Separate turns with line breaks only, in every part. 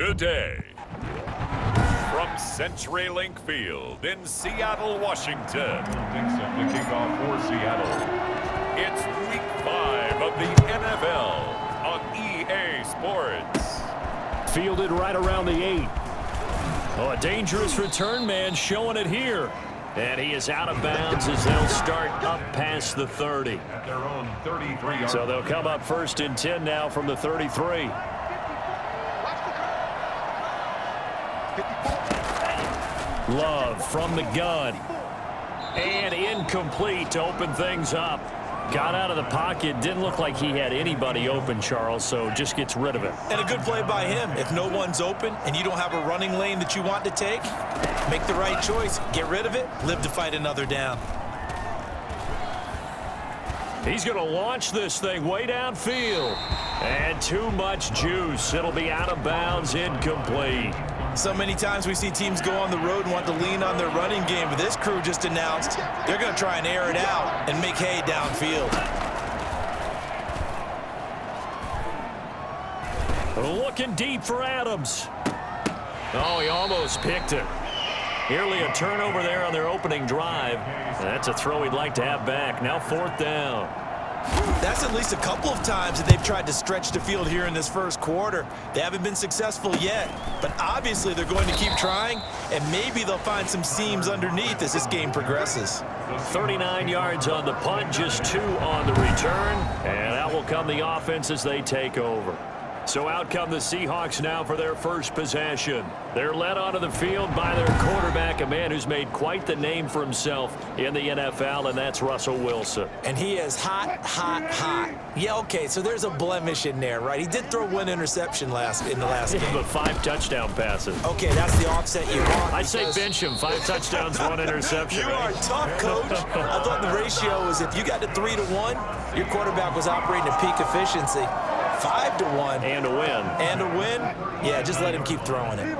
today. From CenturyLink Field in Seattle, Washington.
Dixon to kick off for Seattle.
It's Week 5 of the NFL on EA Sports.
Fielded right around the 8. Oh, a dangerous return man showing it here. And he is out of bounds as they'll start up past the 30.
At their own 33-yard.
So they'll come up 1st and 10 now from the 33. Love from the gun. And incomplete to open things up. Got out of the pocket. Didn't look like he had anybody open, Charles, so just gets rid of it.
And a good play by him. If no one's open and you don't have a running lane that you want to take, make the right choice. Get rid of it. Live to fight another down.
He's going to launch this thing way downfield. And too much juice. It'll be out of bounds, incomplete.
So many times we see teams go on the road and want to lean on their running game, but this crew just announced they're going to try and air it out and make hay downfield.
Looking deep for Adams. Oh, he almost picked it. Nearly a turnover there on their opening drive. And that's a throw he'd like to have back. Now 4th down.
That's at least a couple of times that they've tried to stretch the field here in this first quarter. They haven't been successful yet, but obviously they're going to keep trying, and maybe they'll find some seams underneath as this game progresses.
39 yards on the punt, just 2 on the return, and out will come the offense as they take over. So out come the Seahawks now for their first possession. They're led onto the field by their quarterback, a man who's made quite the name for himself in the NFL, and that's Russell Wilson.
And he is hot, hot, hot. Yeah, okay, so there's a blemish in there, right? He did throw 1 interception in the last game.
But 5 touchdown passes.
Okay, that's the offset you want.
I say bench him. 5 touchdowns, 1 interception.
You are tough, Coach. I thought the ratio was if you got to 3-1, your quarterback was operating at peak efficiency. 5-1.
And a win.
And a win? Yeah, just let him keep throwing it.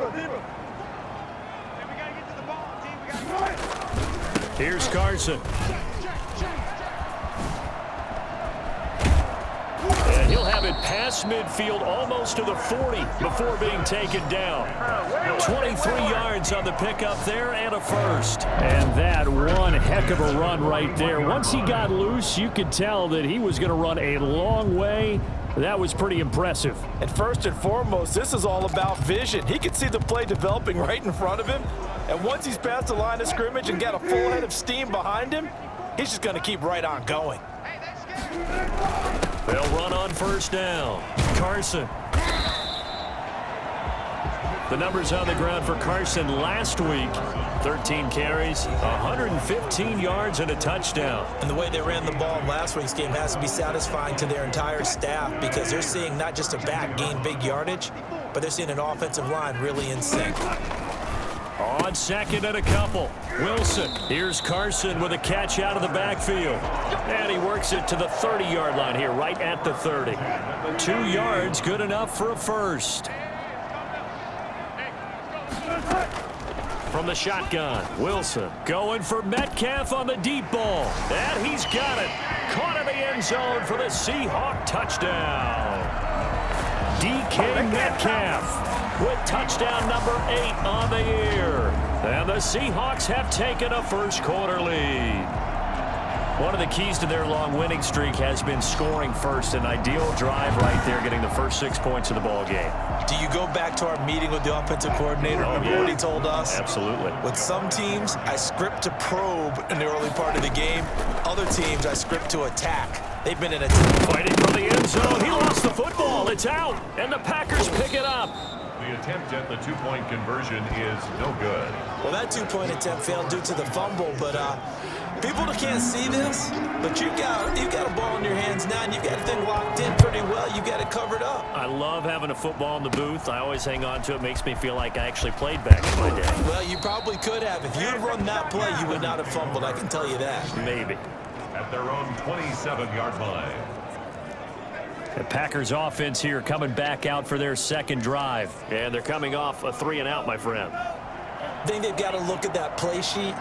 Here's Carson. And he'll have it past midfield almost to the 40 before being taken down. 23 yards on the pickup there and a first. And that one heck of a run right there. Once he got loose, you could tell that he was going to run a long way. That was pretty impressive.
And first and foremost, this is all about vision. He could see the play developing right in front of him. And once he's past the line of scrimmage and got a full head of steam behind him, he's just going to keep right on going.
They'll run on 1st down. Carson. The numbers on the ground for Carson last week. 13 carries, 115 yards, and a touchdown.
And the way they ran the ball in last week's game has to be satisfying to their entire staff because they're seeing not just a back gain big yardage, but they're seeing an offensive line really in sync.
On 2nd and a couple. Wilson. Here's Carson with a catch out of the backfield. And he works it to the 30-yard line here, right at the 30. 2 yards, good enough for a first. From the shotgun, Wilson going for Metcalf on the deep ball. And he's got it. Caught in the end zone for the Seahawk touchdown. DK Metcalf with touchdown number 8 on the year. And the Seahawks have taken a first quarter lead. One of the keys to their long winning streak has been scoring first. An ideal drive right there, getting the first 6 points of the ball game.
Do you go back to our meeting with the offensive coordinator? Remember what he told us?
Absolutely.
With some teams, I script to probe in the early part of the game. Other teams, I script to attack. They've been in a
fighting for the end zone. He lost the football. It's out, and the Packers pick it up.
The attempt at the 2-point conversion is no good.
Well, that 2-point attempt failed due to the fumble, but people that can't see this, but you've got a ball in your hands now, and you've got the thing locked in pretty well. You've got it covered up.
I love having a football in the booth. I always hang on to it. Makes me feel like I actually played back in my day.
Well, you probably could have. If you had run that play, you would not have fumbled. I can tell you that.
Maybe.
At their own 27-yard line.
The Packers offense here coming back out for their second drive. And they're coming off a 3-and-out, my friend.
I think they've got to look at that play sheet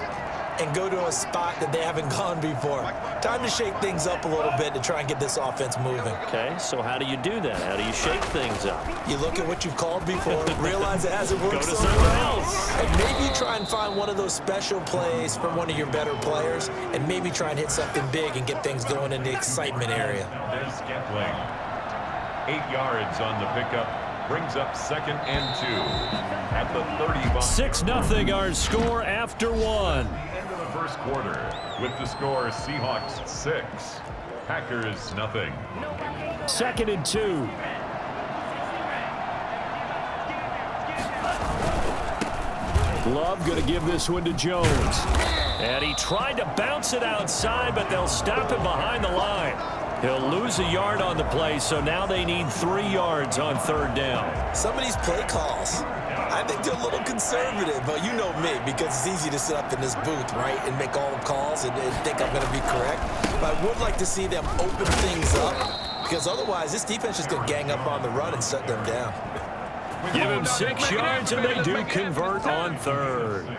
and go to a spot that they haven't gone before. Time to shake things up a little bit to try and get this offense moving.
Okay, so how do you do that? How do you shake things up?
You look at what you've called before, realize it hasn't worked
Go to
somewhere
somewhere
else. And maybe you try and find one of those special plays from one of your better players, and maybe try and hit something big and get things going in the excitement area.
There's Scantling. 8 yards on the pickup. Brings up 2nd and 2 at the 35.
6-0 our score after one.
End of the first quarter with the score Seahawks 6, Packers nothing.
2nd and 2. Love going to give this one to Jones. And he tried to bounce it outside, but they'll stop him behind the line. He'll lose a yard on the play, so now they need 3 yards on 3rd down.
Some of these play calls, I think they're a little conservative, but you know me, because it's easy to sit up in this booth, right, and make all the calls and think I'm going to be correct. But I would like to see them open things up, because otherwise this defense is going to gang up on the run and shut them down.
Give him 6 yards, and they do convert on 3rd.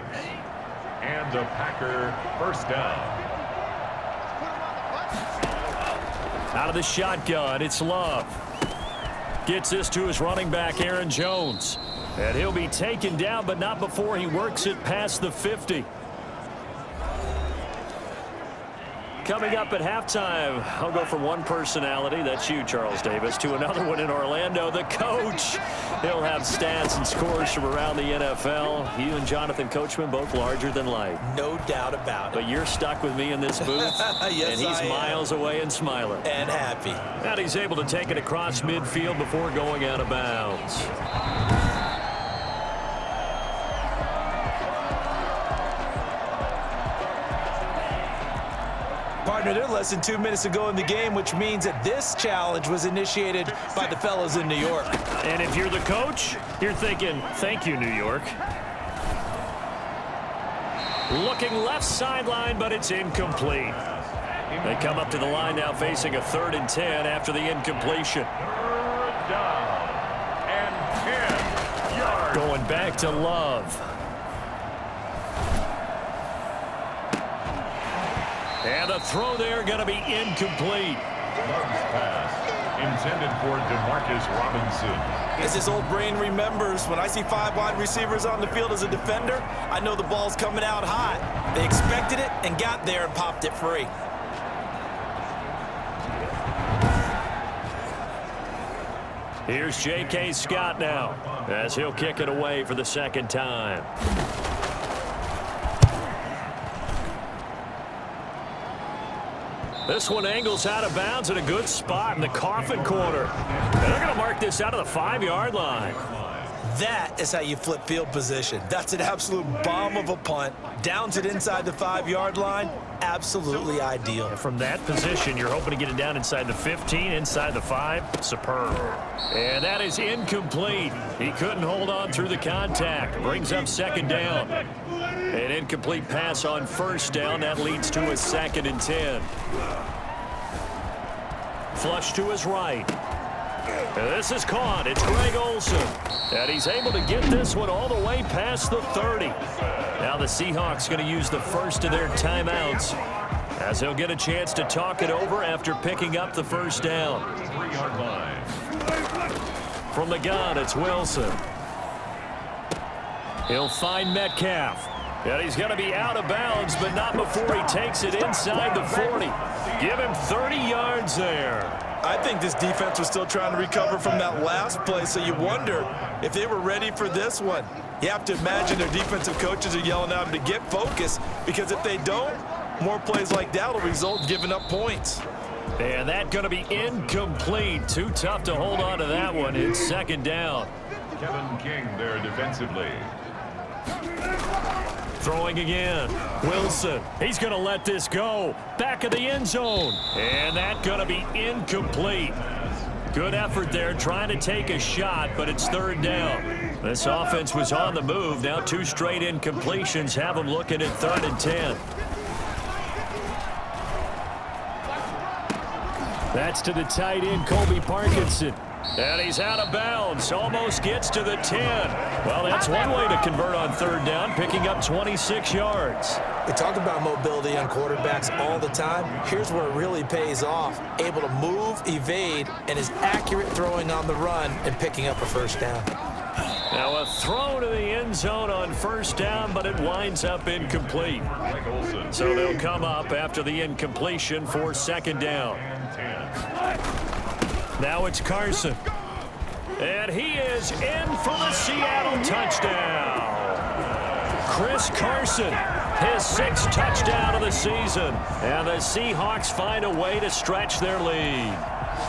And a Packer first down.
Out of the shotgun, it's Love. Gets this to his running back, Aaron Jones. And he'll be taken down, but not before he works it past the 50. Coming up at halftime, I'll go from one personality, that's you, Charles Davis, to another one in Orlando, the coach. He'll have stats and scores from around the NFL. You and Jonathan Coachman, both larger than life.
No doubt about it.
But you're stuck with me in this booth,
yes,
and he's miles away and smiling.
And happy.
And he's able to take it across midfield before going out of bounds.
Partner, they're less than 2 minutes to go in the game, which means that this challenge was initiated by the fellas in New York.
And if you're the coach, you're thinking, thank you, New York. Looking left sideline, but it's incomplete. They come up to the line now facing a 3rd and 10 after the incompletion.
Down and 10 yards.
Going back to Love. And the throw there going to be incomplete.
Love's pass intended for DeMarcus Robinson.
As his old brain remembers, when I see 5 wide receivers on the field as a defender, I know the ball's coming out hot. They expected it and got there and popped it free.
Here's J.K. Scott now as he'll kick it away for the 2nd time. This one angles out of bounds at a good spot in the coffin corner. And they're going to mark this out of the 5-yard line.
That is how you flip field position. That's an absolute bomb of a punt. Downs it inside the 5-yard line. Absolutely ideal.
From that position, you're hoping to get it down inside the 15, inside the 5. Superb. And that is incomplete. He couldn't hold on through the contact. Brings up 2nd down. An incomplete pass on 1st down. That leads to a 2nd and 10. Flush to his right. This is caught. It's Greg Olsen. And he's able to get this one all the way past the 30. Now the Seahawks going to use the first of their timeouts as they'll get a chance to talk it over after picking up the 1st down.
3-yard line.
From the gun, it's Wilson. He'll find Metcalf. And he's going to be out of bounds, but not before he takes it inside the 40. Give him 30 yards there.
I think this defense was still trying to recover from that last play, so you wonder if they were ready for this one. You have to imagine their defensive coaches are yelling at them to get focused, because if they don't, more plays like that will result in giving up points.
And that going to be incomplete. Too tough to hold on to that one. It's 2nd down.
Kevin King there defensively.
Throwing again. Wilson. He's going to let this go. Back of the end zone. And that going to be incomplete. Good effort there trying to take a shot, but it's 3rd down. This offense was on the move. Now 2 straight incompletions have them looking at 3rd and 10. That's to the tight end, Colby Parkinson. And he's out of bounds. Almost gets to the 10. Well, that's one way to convert on 3rd down, picking up 26 yards.
We talk about mobility on quarterbacks all the time. Here's where it really pays off. Able to move, evade, and is accurate throwing on the run and picking up a first down.
Now a throw to the end zone on first down, but it winds up incomplete. So they'll come up after the incompletion for second down. Now it's Carson. And he is in for the Seattle touchdown. Chris Carson, his 6th touchdown of the season. And the Seahawks find a way to stretch their lead.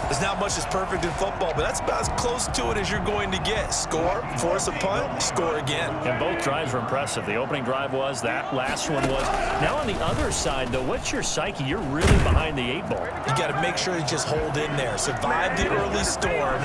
There's not much that's perfect in football, but that's about as close to it as you're going to get. Score, force a punt, score again.
And both drives were impressive. The opening drive was, that last one was. Now on the other side, though, what's your psyche? You're really behind the 8 ball.
You got to make sure you just hold in there. Survive the early storm,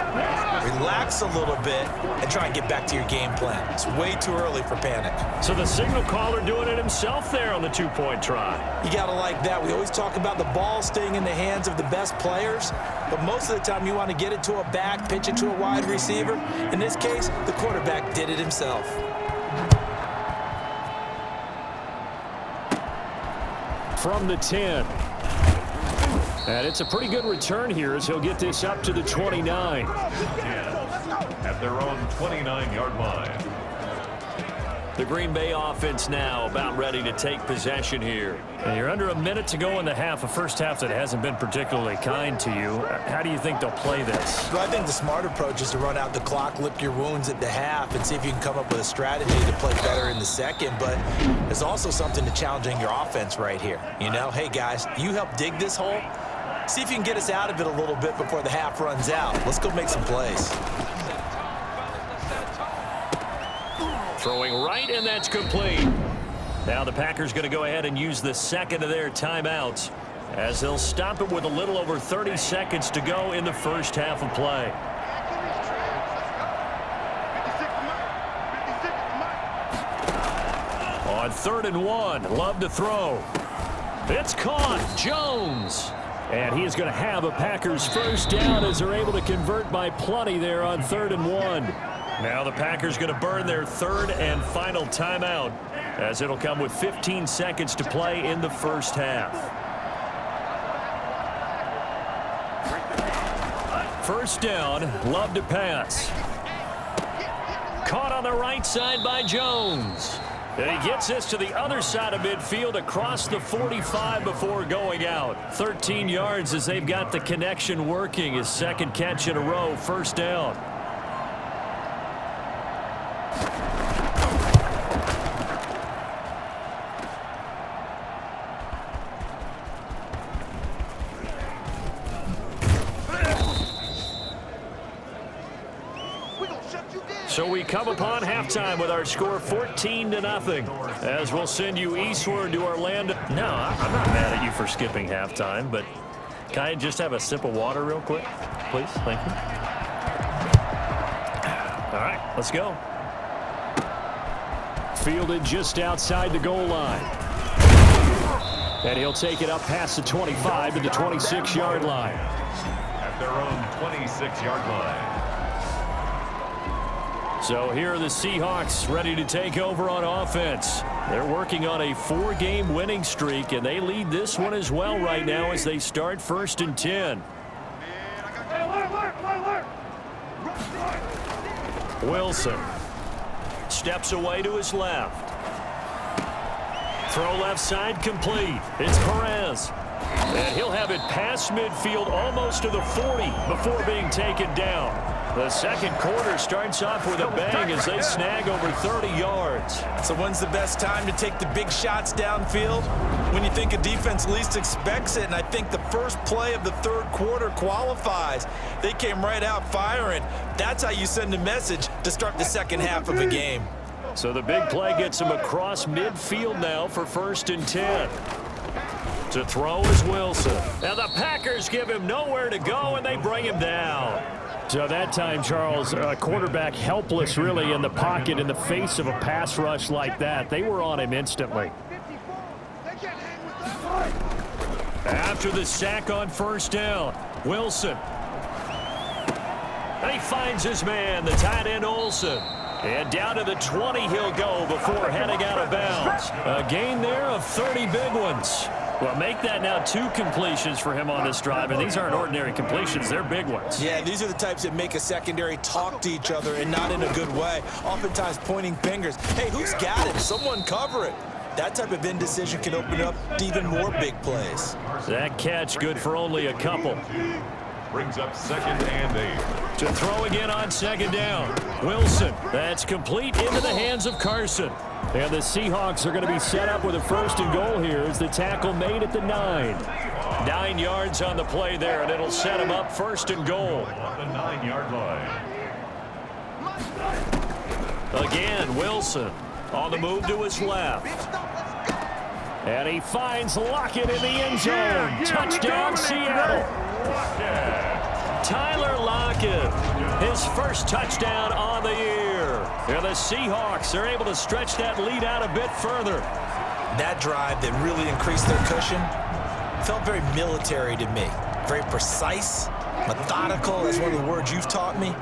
relax a little bit, and try and get back to your game plan. It's way too early for panic.
So the signal caller doing it himself there on the 2-point try.
You got to like that. We always talk about the ball staying in the hands of the best players, but most of the time you want to get it to a back, pitch it to a wide receiver. In this case, the quarterback did it himself.
From the 10. And it's a pretty good return here as he'll get this up to the 29.
At their own 29-yard line.
The Green Bay offense now about ready to take possession here. And you're under a minute to go in the half, a first half that hasn't been particularly kind to you. How do you think they'll play this?
Well, I think the smart approach is to run out the clock, lick your wounds at the half, and see if you can come up with a strategy to play better in the second. But there's also something to challenging your offense right here. You know, hey, guys, you help dig this hole. See if you can get us out of it a little bit before the half runs out. Let's go make some plays.
Throwing right, and that's complete. Now the Packers going to go ahead and use the second of their timeouts as they'll stop it with a little over 30 seconds to go in the first half of play. On 3rd and 1, Love to throw. It's caught. Jones. And he is going to have a Packers first down as they're able to convert by plenty there on 3rd and 1. Now the Packers going to burn their 3rd and final timeout as it'll come with 15 seconds to play in the first half. First down, Love to pass. Caught on the right side by Jones. And he gets this to the other side of midfield across the 45 before going out. 13 yards as they've got the connection working. His second catch in a row, first down. So we come upon halftime with our score 14-0 as we'll send you eastward to Orlando. No, I'm not mad at you for skipping halftime, but can I just have a sip of water real quick, please? Thank you. All right, let's go. Fielded just outside the goal line. And he'll take it up past the 25 to the 26-yard line.
At their own 26-yard line.
So here are the Seahawks ready to take over on offense. They're working on a 4-game winning streak, and they lead this one as well right now as they start 1st and 10. Wilson steps away to his left. Throw left side complete. It's Perez. And he'll have it past midfield almost to the 40 before being taken down. The second quarter starts off with a bang as they snag over 30 yards.
So when's the best time to take the big shots downfield? When you think a defense least expects it, and I think the first play of the 3rd quarter qualifies. They came right out firing. That's how you send a message to start the second half of a game.
So the big play gets him across midfield now for 1st and 10. To throw is Wilson. And the Packers give him nowhere to go, and they bring him down. So that time, Charles, quarterback helpless really in the pocket in the face of a pass rush like that. They were on him instantly. After the sack on 1st down, Wilson. And he finds his man, the tight end Olsen. And down to the 20 he'll go before heading out of bounds. A gain there of 30 big ones. Well, make that now 2 completions for him on this drive, and these aren't ordinary completions. They're big ones.
Yeah, these are the types that make a secondary talk to each other and not in a good way, oftentimes pointing fingers. Hey, who's got it? Someone cover it. That type of indecision can open up to even more big plays.
That catch good for only a couple.
Brings up 2nd and 8.
To throw again on 2nd down. Wilson, that's complete into the hands of Carson. And the Seahawks are going to be set up with a 1st and goal here as the tackle made at the 9. 9 yards on the play there, and it'll set him up 1st and goal.
On the 9-yard line.
Again, Wilson on the move to his left. And he finds Lockett in the end zone. Touchdown, Seattle. Tyler Lockett, his first touchdown on the year. And the Seahawks are able to stretch that lead out a bit further.
That drive that really increased their cushion felt very military to me. Very precise, methodical, that's one of the words you've taught me.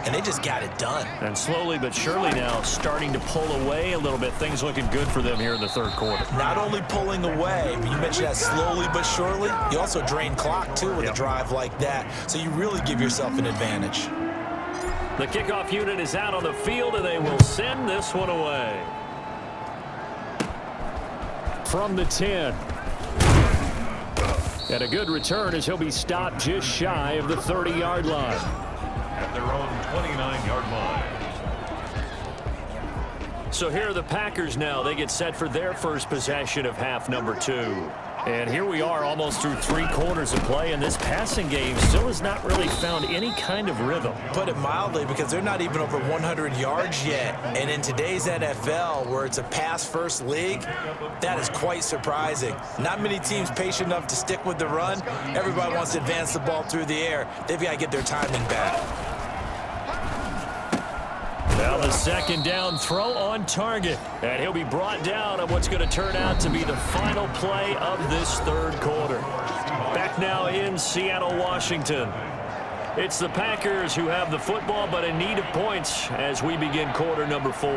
And they just got it done.
And slowly but surely now starting to pull away a little bit. Things looking good for them here in the 3rd quarter.
Not only pulling away, but you mentioned that slowly but surely. You also drain clock, too, with a drive like that. So you really give yourself an advantage.
The kickoff unit is out on the field, and they will send this one away. From the 10. And a good return as he'll be stopped just shy of the 30-yard line.
At their own 29-yard line.
So here are the Packers now. They get set for their first possession of half number 2. And here we are almost through 3 quarters of play, and this passing game still has not really found any kind of rhythm.
Put it mildly, because they're not even over 100 yards yet. And in today's NFL, where it's a pass-first league, that is quite surprising. Not many teams patient enough to stick with the run. Everybody wants to advance the ball through the air. They've got to get their timing back.
Now the 2nd down throw on target. And he'll be brought down on what's going to turn out to be the final play of this 3rd quarter. Back now in Seattle, Washington. It's the Packers who have the football, but in need of points as we begin quarter number 4.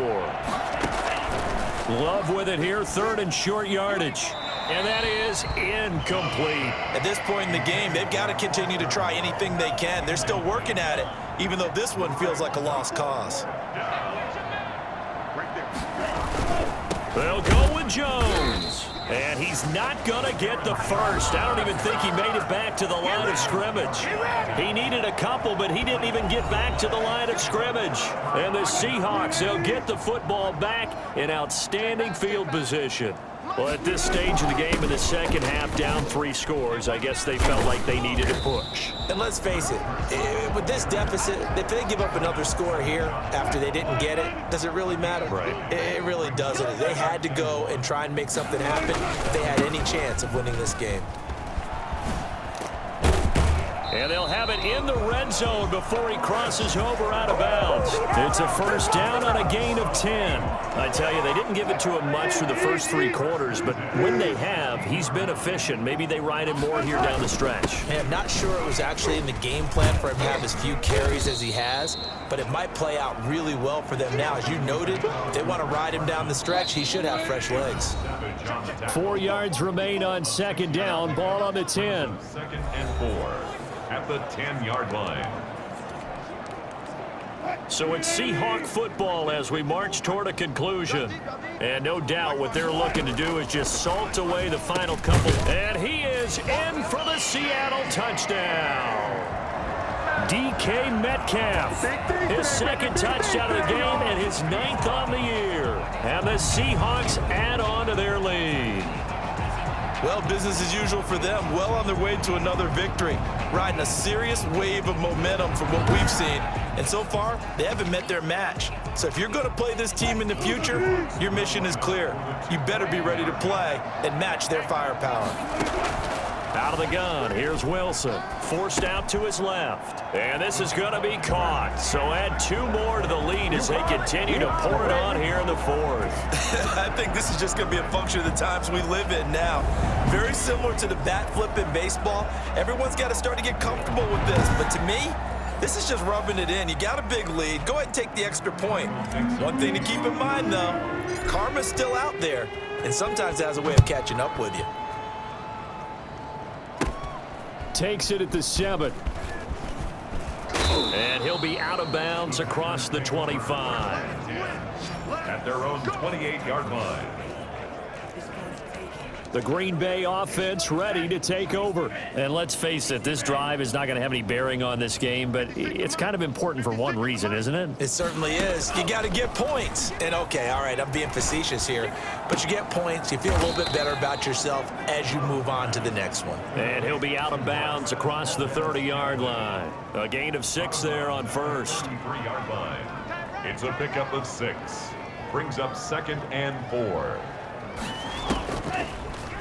Love with it here, 3rd and short yardage. And that is incomplete. At
this point in the game, they've got to continue to try anything they can. They're still working at it, even though this one feels like a lost cause.
They'll go with Jones. And he's not going to get the first. I don't even think he made it back to the line of scrimmage. He needed a couple, but he didn't even get back to the line of scrimmage. And the Seahawks, they'll get the football back in outstanding field position. Well, at this stage of the game in the 2nd half, down 3 scores, I guess they felt like they needed a push.
And let's face it, with this deficit, if they give up another score here after they didn't get it, does it really matter?
Right.
It really doesn't. They had to go and try and make something happen if they had any chance of winning this game.
And they'll have it in the red zone before he crosses over out of bounds. It's a 1st down on a gain of 10. I tell you, they didn't give it to him much for the first 3 quarters, but when they have, he's been efficient. Maybe they ride him more here down the stretch.
Hey, I'm not sure it was actually in the game plan for him to have as few carries as he has, but it might play out really well for them now. As you noted, if they want to ride him down the stretch, he should have fresh legs.
4 yards remain on 2nd down. Ball on the 10.
2nd and 4. At the 10-yard line.
So it's Seahawk football as we march toward a conclusion. And no doubt what they're looking to do is just salt away the final couple. And he is in for the Seattle touchdown. DK Metcalf, his 2nd touchdown of the game and his 9th on the year. And the Seahawks add on to their lead.
Well, business as usual for them. Well on their way to another victory. Riding a serious wave of momentum from what we've seen. And so far, they haven't met their match. So if you're going to play this team in the future, your mission is clear. You better be ready to play and match their firepower.
Out of the gun, here's Wilson. Forced out to his left. And this is going to be caught. So add 2 more to the lead as they continue to pour it on here in the 4th.
I think this is just going to be a function of the times we live in now. Very similar to the bat flip in baseball. Everyone's got to start to get comfortable with this. But to me, This is just rubbing it in. You got a big lead. Go ahead and take the extra point. One thing to keep in mind, though, karma's still out there, and sometimes it has a way of catching up with you.
Takes it at the 7. And he'll be out of bounds across the 25.
At their own 28-yard line.
The Green Bay offense ready to take over. And let's face it, this drive is not going to have any bearing on this game, but it's kind of important for one reason, isn't it?
It certainly is. You got to get points. And, okay, all right, I'm being facetious here, but you get points. You feel a little bit better about yourself as you move on to the next one.
And he'll be out of bounds across the 30-yard line. A gain of 6 there on first.
3-yard line. It's a pickup of 6. Brings up 2nd and 4.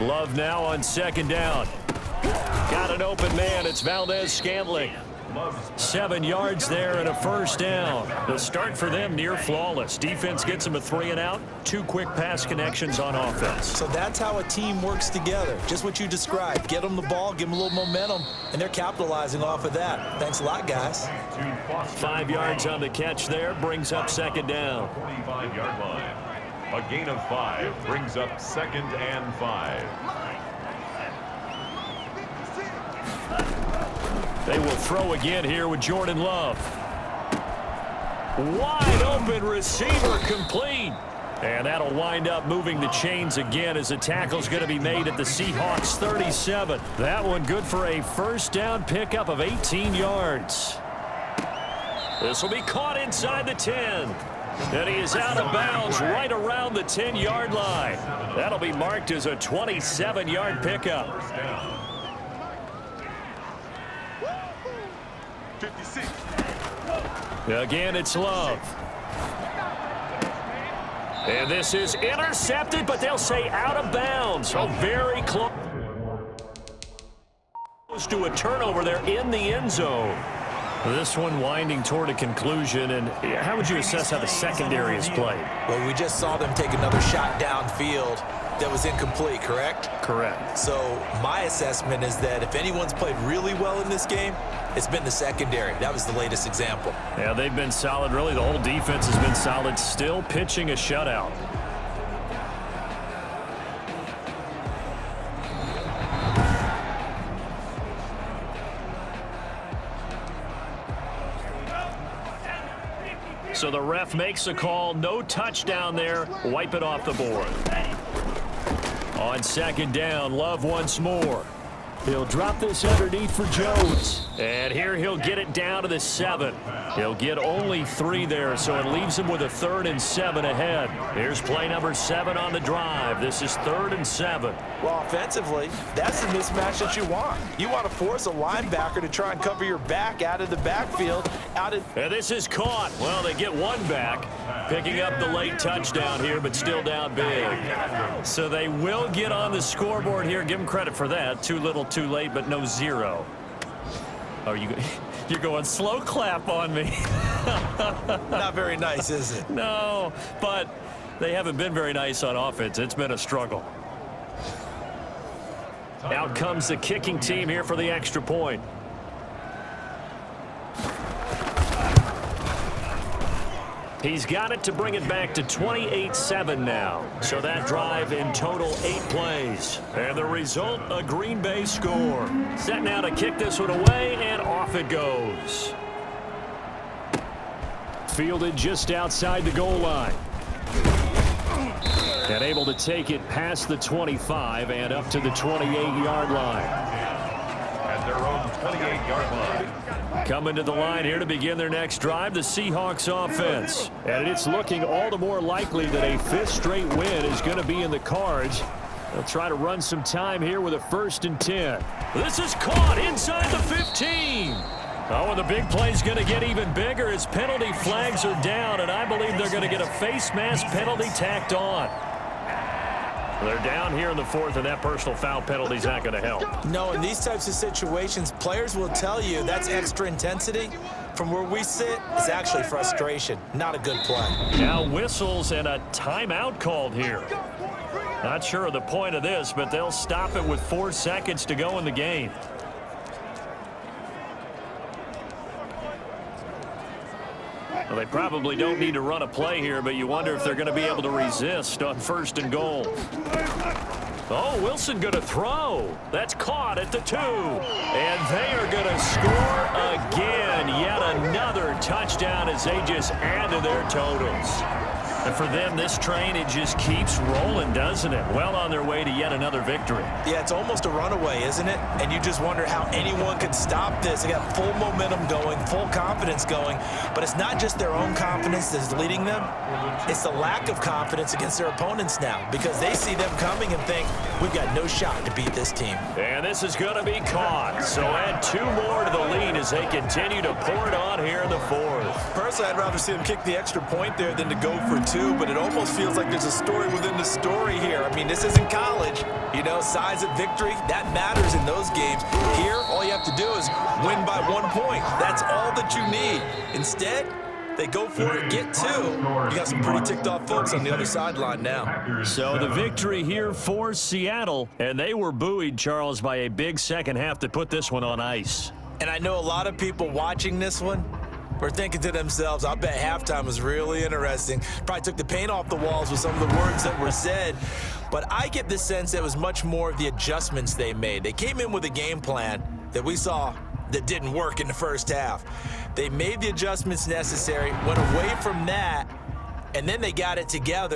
Love now on 2nd down. Got an open man. It's Valdez-Scantling. 7 yards there and a first down. The start for them near flawless. Defense gets them a 3-and-out. 2 quick pass connections on offense.
So that's how a team works together. Just what you described. Get them the ball, give them a little momentum, and they're capitalizing off of that. Thanks a lot, guys.
5 yards on the catch there. Brings up 2nd down.
45-yard line. A gain of 5 brings up 2nd and 5.
They will throw again here with Jordan Love. Wide open receiver complete. And that'll wind up moving the chains again as the tackle's going to be made at the Seahawks 37. That one good for a first down pickup of 18 yards. This will be caught inside the 10. And he is out of bounds right around the 10-yard line. That'll be marked as a 27-yard pickup.
56.
Again, it's Love. And this is intercepted, but they'll say out of bounds. So very close to a turnover there in the end zone. This one winding toward a conclusion, and how would you assess how the secondary is played?
Well, we just saw them take another shot downfield that was incomplete, correct?
Correct.
So my assessment is that if anyone's played really well in this game, it's been the secondary. That was the latest example.
Yeah, they've been solid. Really, the whole defense has been solid, still pitching a shutout. So the ref makes a call. No touchdown there. Wipe it off the board. On 2nd down, Love once more. He'll drop this underneath for Jones. And here he'll get it down to the 7. He'll get only 3 there, so it leaves him with a 3rd and 7 ahead. Here's play number 7 on the drive. This is 3rd and 7.
Well, offensively, that's the mismatch that you want. You want to force a linebacker to try and cover your back out of the backfield.
And this is caught. Well, they get 1 back, picking up the late touchdown here, but still down big. So they will get on the scoreboard here. Give them credit for that. Too little, too late, but no 0. Oh, you're going slow clap on me.
Not very nice, is it?
No, but they haven't been very nice on offense. It's been a struggle. Out comes the kicking team here for the extra point. He's got it to bring it back to 28-7 now. So that drive in total 8 plays. And the result, a Green Bay score. Set now to kick this one away, and off it goes. Fielded just outside the goal line. And able to take it past the 25 and up to the 28-yard line.
At their own 28-yard line.
Coming to the line here to begin their next drive, the Seahawks offense. And it's looking all the more likely that a 5th straight win is going to be in the cards. They'll try to run some time here with a 1st and 10. This is caught inside the 15. Oh, and the big play's going to get even bigger as penalty flags are down, and I believe they're going to get a face mask penalty tacked on. They're down here in the 4th, and that personal foul penalty is not going to help.
No, in these types of situations, players will tell you that's extra intensity. From where we sit, it's actually frustration. Not a good play.
Now whistles and a timeout called here. Not sure of the point of this, but they'll stop it with 4 seconds to go in the game. Well, they probably don't need to run a play here, but you wonder if they're going to be able to resist on 1st and goal. Oh, Wilson going to throw. That's caught at the 2. And they are going to score again. Yet another touchdown as they just add to their totals. And for them, this train, it just keeps rolling, doesn't it? Well on their way to yet another victory.
Yeah, it's almost a runaway, isn't it? And you just wonder how anyone could stop this. They got full momentum going, full confidence going. But it's not just their own confidence that's leading them. It's the lack of confidence against their opponents now because they see them coming and think, we've got no shot to beat this team.
And this is going to be caught. So add 2 more to the lead as they continue to pour it on here in the 4th.
Personally, I'd rather see them kick the extra point there than to go for 2, but it almost feels like there's a story within the story here. I mean, this isn't college. You know, size of victory, that matters in those games. Here, all you have to do is win by 1 point. That's all that you need. Instead, they go for it, get 2. You got some pretty ticked off folks on the other sideline now.
So the victory here for Seattle, and they were buoyed, Charles, by a big second half to put this one on ice.
And I know a lot of people watching this one were thinking to themselves, I bet halftime was really interesting. Probably took the paint off the walls with some of the words that were said. But I get the sense it was much more of the adjustments they made. They came in with a game plan that we saw that didn't work in the first half. They made the adjustments necessary, went away from that, and then they got it together.